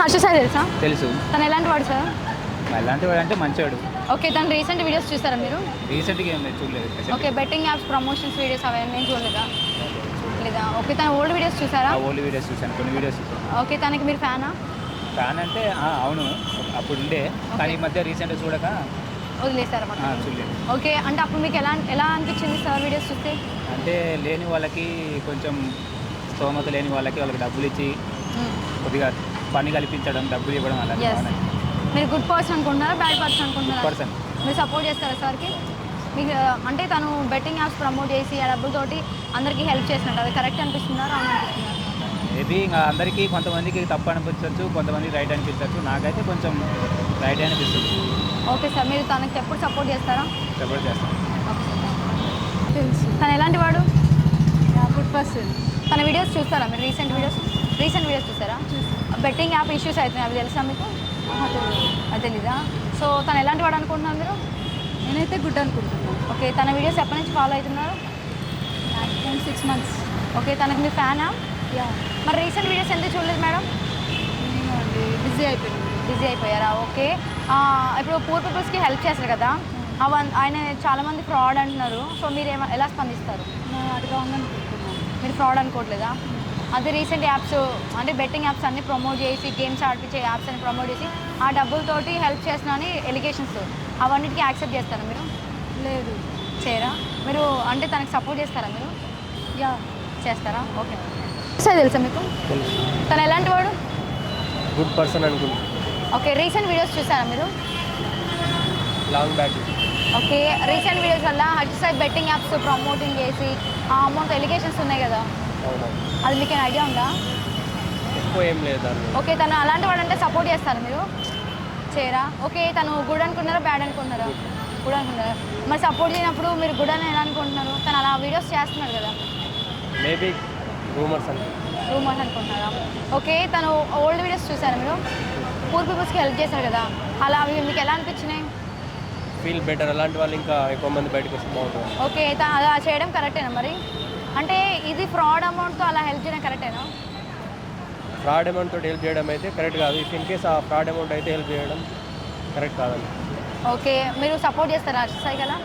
Harsha sir తెలుసా? తెలుసు. తను ఎలాంటి వాడు సార్? ఎలాంటి వాడు అంటే మంచివాడు. ఓకే, తను రీసెంట్ వీడియోస్ చూసారా మీరు? రీసెంట్గా ఏం లేదు, చూడలేదు. Okay, betting apps promotions videos అవన్నీ ఏం చూడలేదా? లేదా? ఓకే, తన ఓల్డ్ వీడియోస్ చూసారా? ఓల్డ్ వీడియోస్ చూసాను, కొన్ని వీడియోస్ చూసాను. ఓకే, తనకి మీరు ఫ్యానా? ఫ్యాన్ అంటే అవును, అప్పుడు ఉండే, కానీ ఈ మధ్య రీసెంట్గా చూడక వదిలేసారా? చూడలేదు. ఓకే, అంటే అప్పుడు మీకు ఎలా అనిపించింది సార్ వీడియోస్ చూస్తే? అంటే లేని వాళ్ళకి, కొంచెం స్తోమత లేని వాళ్ళకి డబ్బులు ఇచ్చి కొద్దిగా పని కల్పించడం, డబ్బులు ఇవ్వడం అలా. మీరు గుడ్ పర్సన్ అనుకుంటున్నారా, బ్యాడ్ పర్సన్ అనుకుంటున్నారా? పర్సన్. మీరు సపోర్ట్ చేస్తారా సార్కి? మీకు అంటే తను బెట్టింగ్ యాప్స్ ప్రమోట్ చేసి ఆ డబ్బులతోటి అందరికీ హెల్ప్ చేసినట్టు, అది కరెక్ట్ అనిపిస్తుందా, రాంగ్ అనిపిస్తుందా? మేబీ ఇంకా అందరికీ కొంతమందికి తప్పు అనిపించవచ్చు, కొంతమందికి రైట్ అనిపించవచ్చు. నాకైతే కొంచెం రైట్ అనిపిస్తుంది. ఓకే సార్, మీరు తనకి ఎప్పుడు సపోర్ట్ చేస్తారా? సపోర్ట్ చేస్తాను. తెలుసు. తను ఎలాంటి వాడు? Good person. తన వీడియోస్ చూస్తారా మీరు? రీసెంట్ వీడియోస్ చూస్తారా? బెట్టింగ్ యాప్ ఇష్యూస్ అవుతున్నాయి, అవి తెలుసా మీకు? అది తెలీదా? సో తను ఎలాంటి వాడు అనుకుంటున్నారు మీరు? నేనైతే గుడ్ అనుకుంటున్నాను. ఓకే, తన వీడియోస్ ఎప్పటి నుంచి ఫాలో అవుతున్నారు? 6 months. ఓకే, తనకి మీ ఫ్యానా? మరి రీసెంట్ వీడియోస్ ఎందుకు చూడలేదు మేడం? బిజీ అయిపోయారా? ఓకే, ఇప్పుడు పూర్ పీపుల్స్కి హెల్ప్ చేస్తారు కదా, ఆయన చాలామంది ఫ్రాడ్ అంటున్నారు. సో మీరు ఎలా స్పందిస్తారు? మీరు ఫ్రాడ్ అనుకోవట్లేదా? అదే రీసెంట్ యాప్స్ అంటే బెట్టింగ్ యాప్స్ అన్ని ప్రమోట్ చేసి, గేమ్స్ ఆడిపించే యాప్స్ అన్ని ప్రమోట్ చేసి ఆ డబ్బులతోటి హెల్ప్ చేస్తున్నారని ఎలిగేషన్స్, అవన్నిటికీ యాక్సెప్ట్ చేస్తారా మీరు? లేదు, చేయరా? మీరు అంటే తనకి సపోర్ట్ చేస్తారా మీరు? చేస్తారా? ఓకే సార్, తెలుసా మీకు? తను ఎలాంటి వాడు? గుడ్ పర్సన్ అనుకుంటున్నాను. ఓకే, రీసెంట్ వీడియోస్ చూసారా మీరు? Long back. Okay, recent videos వల్ల Harsha sir betting apps promoting చేసి ఆ అమౌంట్ ఎలిగేషన్స్ ఉన్నాయి కదా, అది మీకు ఏమైనా ఐడియా ఉందా? ఎక్కువ ఏం లేదు. ఓకే, తను అలాంటి వాడు అంటే సపోర్ట్ చేస్తారు మీరు? చేయరా? ఓకే, తను గుడ్ అనుకున్నారా, బ్యాడ్ అనుకున్నారా? గుడ్ అనుకున్నారా? మరి సపోర్ట్ చేయనప్పుడు మీరు గుడ్ అని ఎలా అనుకుంటున్నారు? తను అలా వీడియోస్ చేస్తున్నారు కదా. మేబీ రూమర్స్ అనుకుంటున్నారా? ఓకే, తను ఓల్డ్ వీడియోస్ చూసారా మీరు? పూర్ పీపుల్స్కి హెల్ప్ చేశారు కదా, అలా అవి మీకు ఎలా అనిపించినాయి? Feel better. అలాంటి వాళ్ళు ఇంకా ఎక్కువ మంది బయటకు వస్తే బాగుంటుంది. ఓకే, తను అలా చేయడం కరెక్టేనా మరి? అంటే ఇది ఫ్రాడ్ అమౌంట్తో అలా హెల్ప్ చేయడం కరెక్టేనా? ఫ్రాడ్ అమౌంట్ తోటి హెల్ప్ చేయడం అయితే కరెక్ట్ కాదు. ఇఫ్ ఇన్ కేస్ ఆ ఫ్రాడ్ అమౌంట్ అయితే హెల్ప్ చేయడం కరెక్ట్ కాదండి. ఓకే, మీరు సపోర్ట్ చేస్తారా హర్ష సాయి కదా?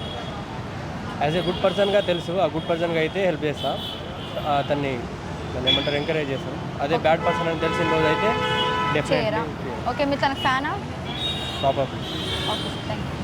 యాజ్ ఏ గుడ్ పర్సన్గా తెలుసు, ఆ గుడ్ పర్సన్గా అయితే హెల్ప్ చేస్తా, అతన్ని ఏమంటారు, ఎంకరేజ్ చేస్తాను. అదే బ్యాడ్ పర్సన్ అని తెలిసిన రోజు అయితే చేయరా? ఓకే, మీరు తనకు ఫ్యానా? ప్రాపర్. Okay, thank you.